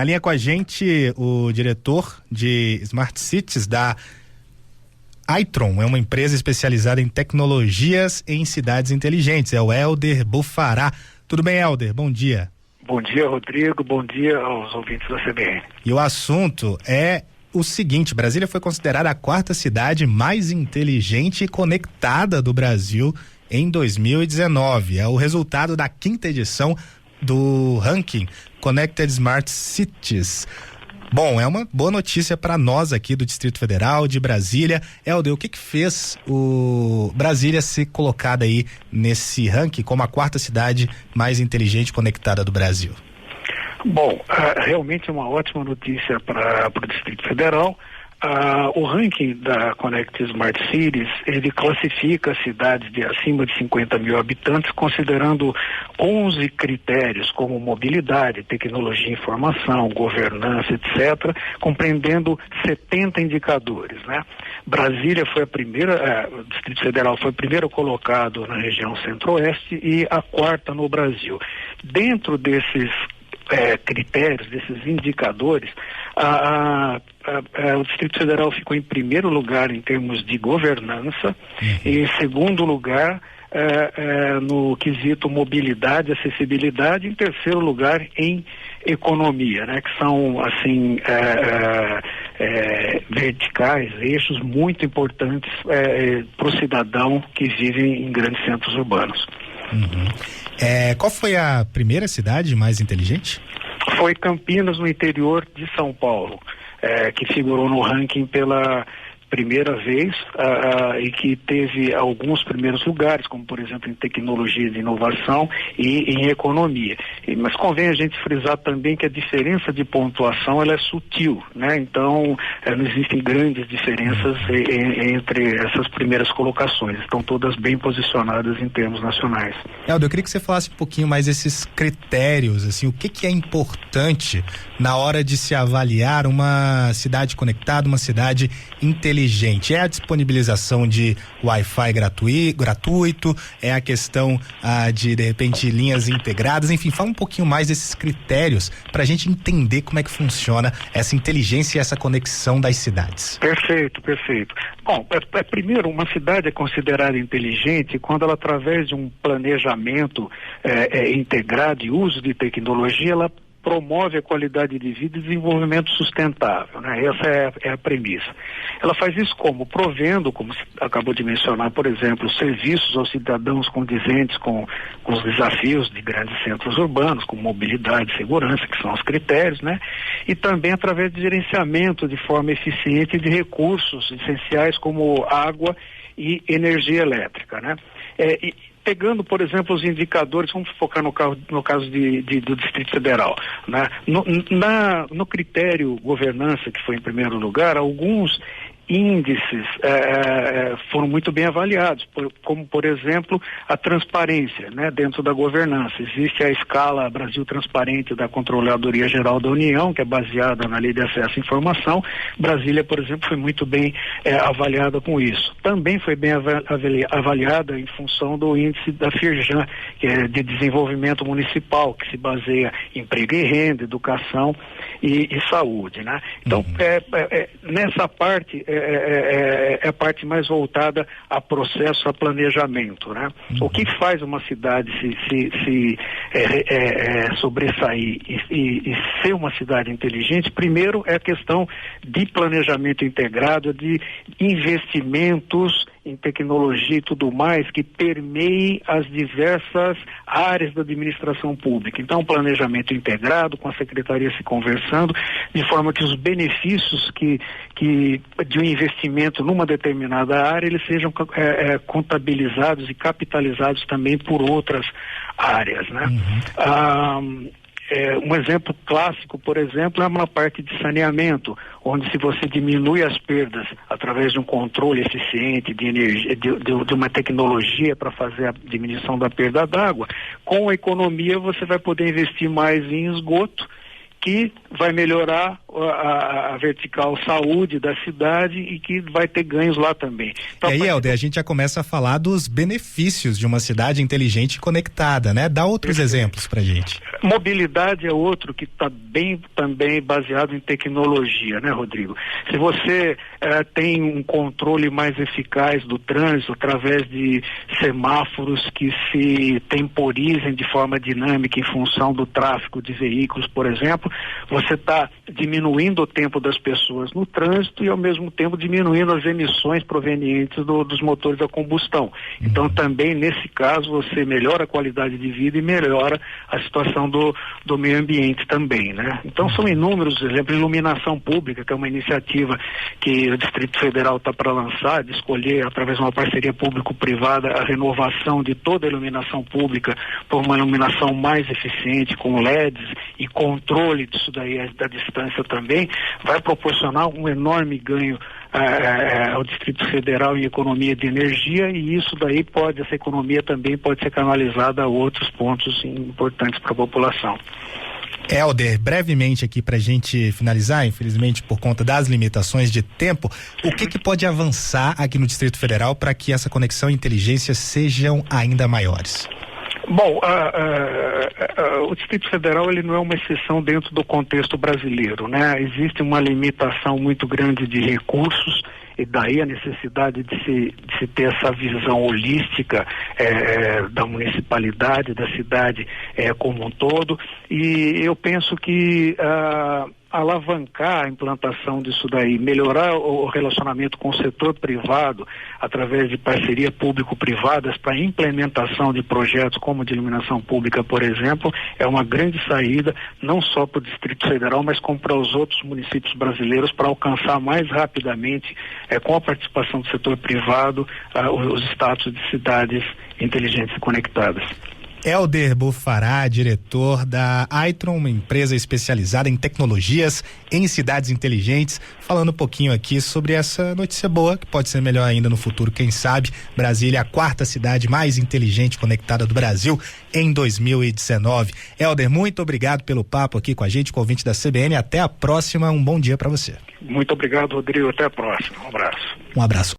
Na linha com a gente, o diretor de Smart Cities da Itron, é uma empresa especializada em tecnologias em cidades inteligentes, é o Helder Bufará. Tudo bem, Helder? Bom dia. Bom dia, Rodrigo, bom dia aos ouvintes da CBN. E o assunto é o seguinte: Brasília foi considerada a 4ª cidade mais inteligente e conectada do Brasil em 2019. É o resultado da 5ª edição do ranking Connected Smart Cities. Bom, é uma boa notícia para nós aqui do Distrito Federal, de Brasília. Helder, o que fez o Brasília ser colocada aí nesse ranking como a 4ª cidade mais inteligente e conectada do Brasil? Bom, realmente é uma ótima notícia para o Distrito Federal. O ranking da Connect Smart Cities, ele classifica cidades de acima de 50 mil habitantes, considerando 11 critérios como mobilidade, tecnologia e informação, governança, etc., compreendendo 70 indicadores, né? Brasília foi a primeira, o Distrito Federal foi o primeiro colocado na região centro-oeste e a 4ª no Brasil. Dentro desses critérios, desses indicadores, o Distrito Federal ficou em primeiro lugar em termos de governança, e em segundo lugar no quesito mobilidade, acessibilidade, em terceiro lugar em economia, né, que são assim verticais, eixos muito importantes para o cidadão que vive em grandes centros urbanos. Qual foi a primeira cidade mais inteligente? Foi Campinas, no interior de São Paulo, que figurou no ranking pela primeira vez e que teve alguns primeiros lugares, como por exemplo em tecnologia de inovação e em economia. Mas convém a gente frisar também que a diferença de pontuação ela é sutil, né? Então não existem grandes diferenças entre essas primeiras colocações, estão todas bem posicionadas em termos nacionais. Helder, eu queria que você falasse um pouquinho mais desses critérios, assim, o que é importante na hora de se avaliar uma cidade conectada, uma cidade inteligente. É a disponibilização de Wi-Fi gratuito, é a questão de repente, linhas integradas, enfim, fala um pouquinho mais desses critérios para a gente entender como é que funciona essa inteligência e essa conexão das cidades. Perfeito. Bom, primeiro, uma cidade é considerada inteligente quando ela, através de um planejamento integrado e uso de tecnologia, ela promove a qualidade de vida e desenvolvimento sustentável, né? Essa é a premissa. Ela faz isso como? Provendo, como você acabou de mencionar, por exemplo, serviços aos cidadãos condizentes com os desafios de grandes centros urbanos, como mobilidade e segurança, que são os critérios, né? E também através de gerenciamento de forma eficiente de recursos essenciais como água e energia elétrica, né? Pegando, por exemplo, os indicadores, vamos focar no caso do Distrito Federal, né? No critério governança, que foi em primeiro lugar, alguns índices foram muito bem avaliados, como, por exemplo, a transparência, né, dentro da governança. Existe a escala Brasil Transparente da Controladoria Geral da União, que é baseada na Lei de Acesso à Informação. Brasília, por exemplo, foi muito bem avaliada com isso. Também foi bem avaliada em função do índice da Firjan, que é de desenvolvimento municipal, que se baseia em emprego e renda, educação e saúde, né? Então, nessa parte, é a parte mais voltada a processo, a planejamento, né? O que faz uma cidade se sobressair e ser uma cidade inteligente, primeiro é a questão de planejamento integrado, de investimentos em tecnologia e tudo mais que permeie as diversas áreas da administração pública. Então, planejamento integrado, com a secretaria se conversando, de forma que os benefícios de um investimento numa determinada área, eles sejam contabilizados e capitalizados também por outras áreas, né? Um exemplo clássico, por exemplo, é uma parte de saneamento, onde se você diminui as perdas através de um controle eficiente de energia, de uma tecnologia para fazer a diminuição da perda d'água, com a economia você vai poder investir mais em esgoto, que vai melhorar a vertical saúde da cidade e que vai ter ganhos lá também. Então, e aí, Helder, a gente já começa a falar dos benefícios de uma cidade inteligente e conectada, né? Dá outros exemplos pra gente. Mobilidade é outro que está bem também baseado em tecnologia, né, Rodrigo? Se você tem um controle mais eficaz do trânsito através de semáforos que se temporizem de forma dinâmica em função do tráfego de veículos, por exemplo, você está diminuindo o tempo das pessoas no trânsito e ao mesmo tempo diminuindo as emissões provenientes dos motores a combustão. Então também nesse caso você melhora a qualidade de vida e melhora a situação do meio ambiente também, né? Então são inúmeros exemplos. Iluminação pública, que é uma iniciativa que o Distrito Federal está para lançar, de escolher através de uma parceria público-privada a renovação de toda a iluminação pública por uma iluminação mais eficiente, com LEDs e controle disso daí da distância também, vai proporcionar um enorme ganho ao Distrito Federal em economia de energia, e isso daí essa economia também pode ser canalizada a outros pontos importantes para a população. Helder, brevemente aqui pra gente finalizar, infelizmente por conta das limitações de tempo, o que pode avançar aqui no Distrito Federal para que essa conexão e inteligência sejam ainda maiores? Bom, o Distrito Federal ele não é uma exceção dentro do contexto brasileiro, né? Existe uma limitação muito grande de recursos e daí a necessidade de se ter essa visão holística da municipalidade, da cidade como um todo, e eu penso que alavancar a implantação disso daí, melhorar o relacionamento com o setor privado através de parceria público-privadas para implementação de projetos como de iluminação pública, por exemplo, é uma grande saída, não só para o Distrito Federal, mas como para os outros municípios brasileiros, para alcançar mais rapidamente, com a participação do setor privado, os status de cidades inteligentes e conectadas. Helder Bufará, diretor da Aitron, uma empresa especializada em tecnologias em cidades inteligentes, falando um pouquinho aqui sobre essa notícia boa, que pode ser melhor ainda no futuro, quem sabe. Brasília, a quarta cidade mais inteligente e conectada do Brasil em 2019. Helder, muito obrigado pelo papo aqui com a gente, com o ouvinte da CBN. Até a próxima, um bom dia para você. Muito obrigado, Rodrigo. Até a próxima. Um abraço. Um abraço.